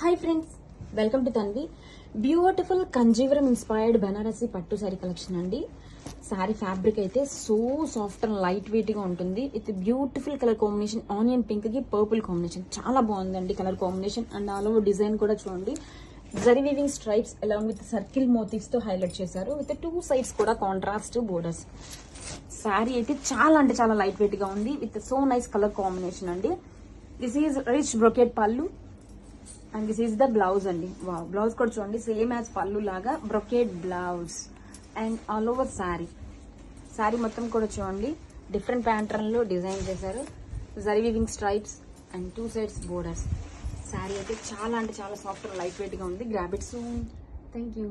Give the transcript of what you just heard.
Hi friends, welcome to Tanvi. Beautiful Kanjeevaram inspired Banarasi పట్టు sari collection అండి. Sari fabric అయితే so soft and lightweight గా ఉంటుంది. With beautiful colour combination, onion pink కి purple combination చాలా బాగుందండి colour combination. And all over design కూడా చూడండి, zari weaving stripes along with circle motives తో హైలైట్ చేశారు. విత్ 2 సైడ్స్ కూడా కాంట్రాస్ట్ బోర్డర్స్. శారీ అయితే చాలా అంటే చాలా లైట్ వెయిట్ గా ఉంది with so nice colour combination అండి. దిస్ ఈజ్ రిచ్ బ్రొకెట్ పళ్ళు and this is the blouse అండి. బ్లౌజ్ కూడా చూడండి, సేమ్ యాజ్ పళ్ళు లాగా brocade blouse and all over sari మొత్తం కూడా చూడండి డిఫరెంట్ ప్యాటర్న్ లో డిజైన్ చేశారు. Zari weaving stripes and 2 sides borders. Sari అయితే చాలా అంటే చాలా సాఫ్ట్ లైట్ వెయిట్ గా ఉంది. Grab it soon. Thank you.